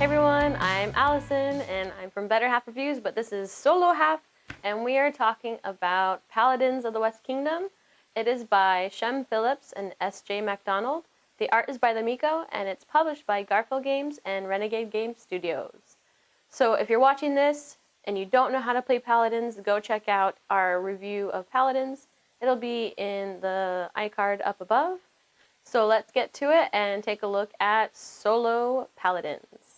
everyone, I'm Allison and I'm from Better Half Reviews, but this is Solo Half and we are talking about Paladins of the West Kingdom. It is by Shem Phillips and S.J. MacDonald. The art is by Lamiko and it's published by Garfield Games and Renegade Game Studios. So if you're watching this and you don't know how to play Paladins, go check out our review of Paladins. It'll be in the iCard up above. So let's get to it and take a look at Solo Paladins.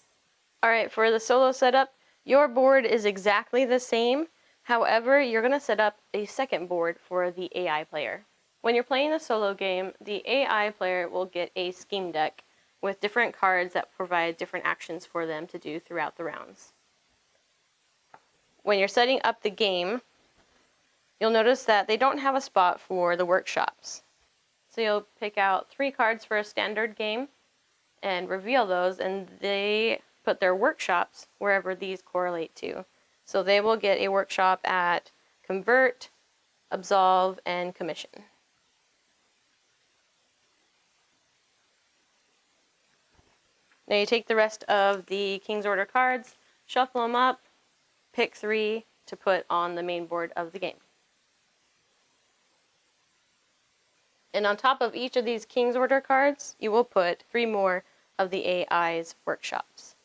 Alright, for the solo setup, your board is exactly the same. However, you're going to set up a second board for the AI player. When you're playing the solo game, the AI player will get a scheme deck with different cards that provide different actions for them to do throughout the rounds. When you're setting up the game, you'll notice that they don't have a spot for the workshops. So you'll pick out 3 cards for a standard game and reveal those, and they put their workshops wherever these correlate to. So they will get a workshop at Convert, Absolve, and Commission. Now you take the rest of the King's Order cards, shuffle them up, pick 3 to put on the main board of the game. And on top of each of these King's Order cards, you will put 3 more of the AI's workshops.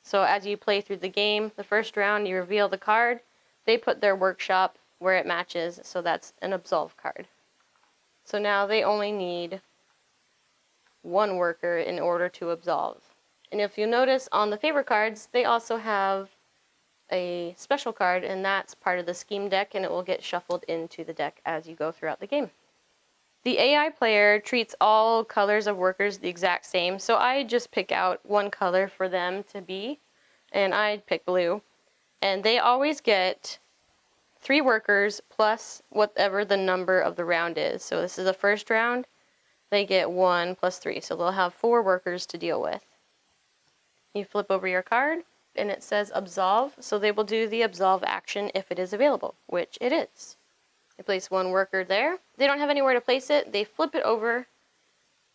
So as you play through the game, the first round you reveal the card, they put their workshop where it matches, so that's an Absolve card. So now they only need 1 worker in order to absolve. And if you notice on the favorite cards, they also have a special card, and that's part of the scheme deck, and it will get shuffled into the deck as you go throughout the game. The AI player treats all colors of workers the exact same, so I just pick out 1 color for them to be, and I pick blue. And they always get 3 workers plus whatever the number of the round is. So this is the first round, they get 1 plus 3, so they'll have 4 workers to deal with. You flip over your card, and it says Absolve, so they will do the Absolve action if it is available, which it is. They place 1 worker there. They don't have anywhere to place it. They flip it over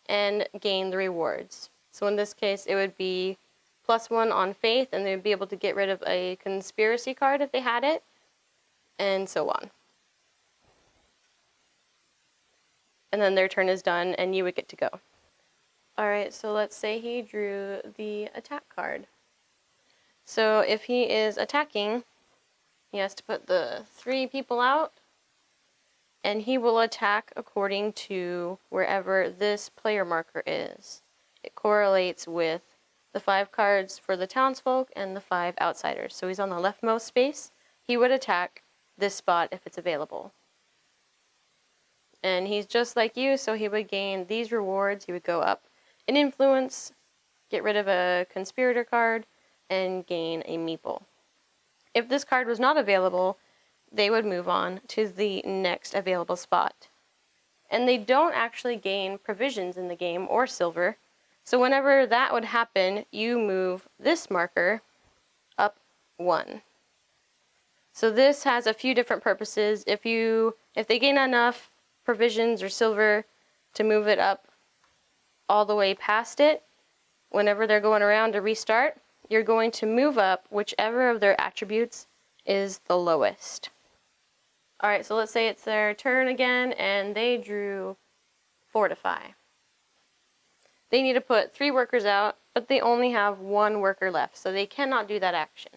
and gain the rewards. So in this case, it would be +1 on Faith, and they would be able to get rid of a Conspiracy card if they had it, and so on. And then their turn is done, and you would get to go. Alright, so let's say he drew the attack card. So if he is attacking, he has to put the 3 people out, and he will attack according to wherever this player marker is. It correlates with the 5 cards for the townsfolk and the 5 outsiders. So he's on the leftmost space. He would attack this spot if it's available. And he's just like you, so he would gain these rewards. He would go up in influence, get rid of a conspirator card, and gain a meeple. If this card was not available, they would move on to the next available spot. And they don't actually gain provisions in the game or silver, so whenever that would happen, you move this marker up 1. So this has a few different purposes. If they gain enough provisions or silver to move it up all the way past it, whenever they're going around to restart, you're going to move up whichever of their attributes is the lowest. Alright, so let's say it's their turn again and they drew Fortify. They need to put 3 workers out, but they only have 1 worker left, so they cannot do that action.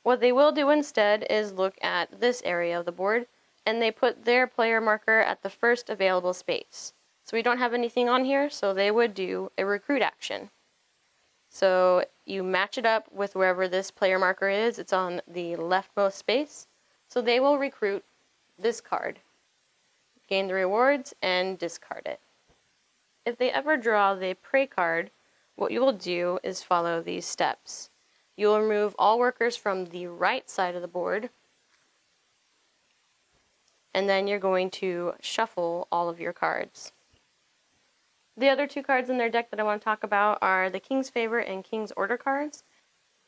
What they will do instead is look at this area of the board, and they put their player marker at the first available space. So we don't have anything on here, so they would do a recruit action. So you match it up with wherever this player marker is. It's on the leftmost space. So they will recruit this card, gain the rewards, and discard it. If they ever draw the prey card, what you will do is follow these steps. You will remove all workers from the right side of the board, and then you're going to shuffle all of your cards. The other 2 cards in their deck that I want to talk about are the King's Favor and King's Order cards.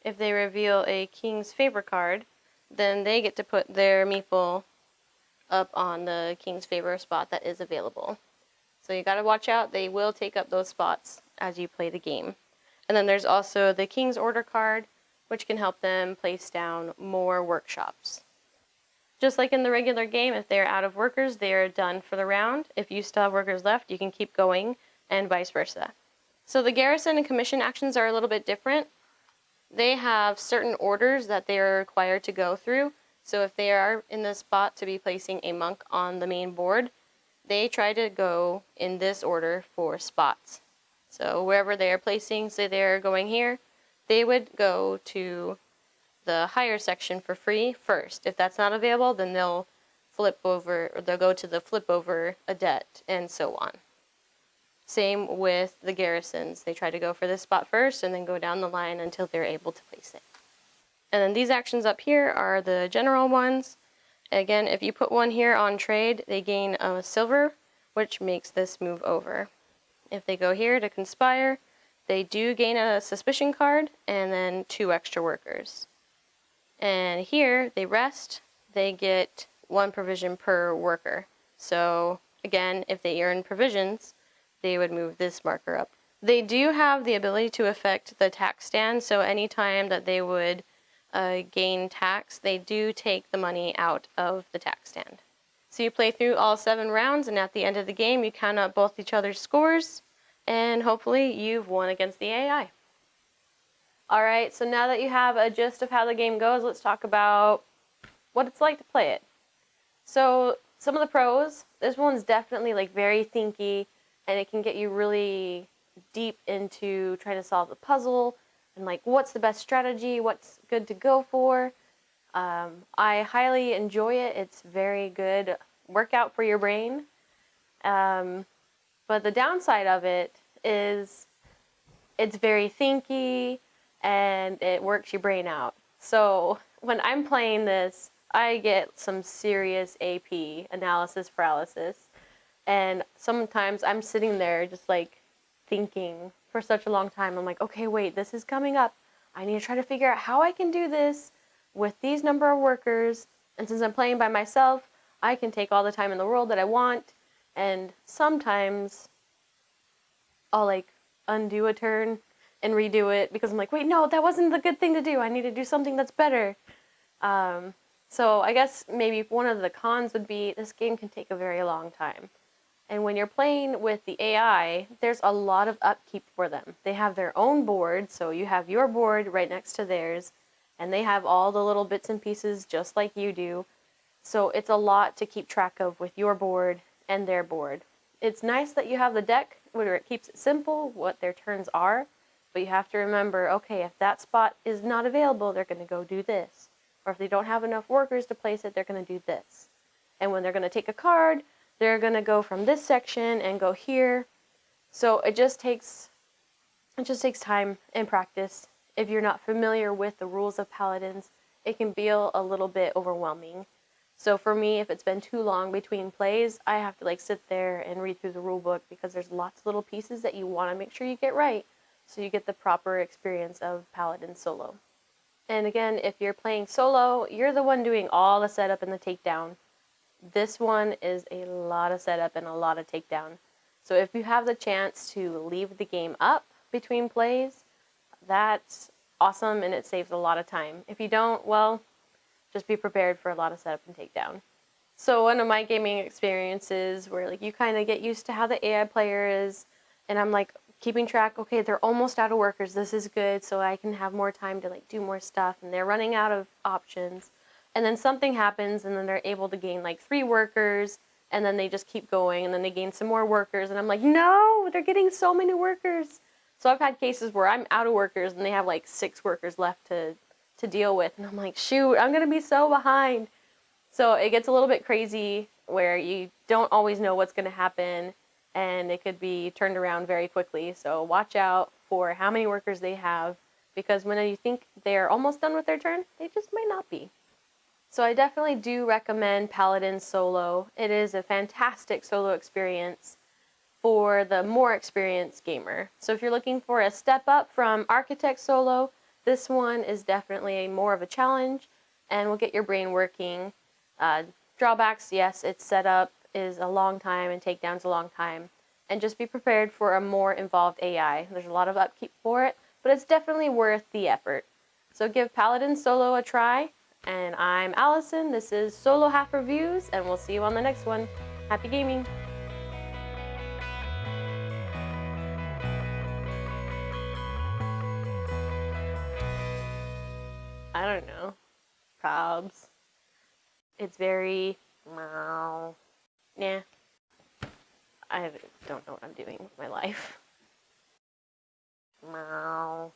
If they reveal a King's Favor card, then they get to put their meeple up on the King's Favor spot that is available. So you gotta watch out, they will take up those spots as you play the game. And then there's also the King's Order card, which can help them place down more workshops. Just like in the regular game, if they're out of workers, they are done for the round. If you still have workers left, you can keep going, and vice versa. So the garrison and commission actions are a little bit different. They have certain orders that they are required to go through. So if they are in the spot to be placing a monk on the main board, they try to go in this order for spots. So wherever they are placing, say they're going here, they would go to the higher section for free first. If that's not available, then they'll flip over, or they'll go to the flip over adept, and so on. Same with the garrisons. They try to go for this spot first and then go down the line until they're able to place it. And then these actions up here are the general ones. Again, if you put one here on trade, they gain a silver, which makes this move over. If they go here to conspire, they do gain a suspicion card and then 2 extra workers. And here they rest, they get 1 provision per worker. So again, if they earn provisions, they would move this marker up. They do have the ability to affect the tax stand, so anytime that they would gain tax, they do take the money out of the tax stand. So you play through all 7 rounds, and at the end of the game, you count up both each other's scores, and hopefully you've won against the AI. Alright, so now that you have a gist of how the game goes, let's talk about what it's like to play it. So some of the pros, this one's definitely like very thinky, and it can get you really deep into trying to solve the puzzle and like what's the best strategy, what's good to go for. I highly enjoy it. It's very good workout for your brain. But the downside of it is it's very thinky and it works your brain out. So when I'm playing this, I get some serious AP, analysis paralysis. And sometimes I'm sitting there just like thinking for such a long time. I'm like, okay, wait, this is coming up. I need to try to figure out how I can do this with these number of workers. And since I'm playing by myself, I can take all the time in the world that I want. And sometimes I'll like undo a turn and redo it because I'm like, wait, no, that wasn't the good thing to do. I need to do something that's better. So I guess maybe one of the cons would be this game can take a very long time. And when you're playing with the AI, there's a lot of upkeep for them. They have their own board, so you have your board right next to theirs, and they have all the little bits and pieces just like you do. So it's a lot to keep track of with your board and their board. It's nice that you have the deck where it keeps it simple, what their turns are, but you have to remember, okay, if that spot is not available, they're going to go do this. Or if they don't have enough workers to place it, they're going to do this. And when they're going to take a card, they're going to go from this section and go here. So it just takes time and practice. If you're not familiar with the rules of Paladins, it can feel a little bit overwhelming. So for me, if it's been too long between plays, I have to like sit there and read through the rule book because there's lots of little pieces that you want to make sure you get right so you get the proper experience of Paladin solo. And again, if you're playing solo, you're the one doing all the setup and the takedown. This one is a lot of setup and a lot of takedown. So if you have the chance to leave the game up between plays, that's awesome and it saves a lot of time. If you don't, well, just be prepared for a lot of setup and takedown. So one of my gaming experiences where like you kind of get used to how the AI player is, and I'm like keeping track, okay, they're almost out of workers, this is good, so I can have more time to like do more stuff, and they're running out of options. And then something happens, and then they're able to gain like 3 workers, and then they just keep going, and then they gain some more workers, and I'm like, no, they're getting so many workers. So I've had cases where I'm out of workers, and they have like 6 workers left to deal with, and I'm like, shoot, I'm gonna be so behind. So it gets a little bit crazy where you don't always know what's gonna happen, and it could be turned around very quickly. So watch out for how many workers they have, because when you think they're almost done with their turn, they just might not be. So I definitely do recommend Paladin solo. It is a fantastic solo experience for the more experienced gamer. So if you're looking for a step up from Architect solo, this one is definitely more of a challenge and will get your brain working. Drawbacks, yes, its setup is a long time and takedowns a long time. And just be prepared for a more involved AI. There's a lot of upkeep for it, but it's definitely worth the effort. So give Paladins Solo a try, and I'm Allison. This is Solo Half Reviews, and we'll see you on the next one. Happy gaming! I don't know. Probs. It's very meow. Nah. I don't know what I'm doing with my life. Meow.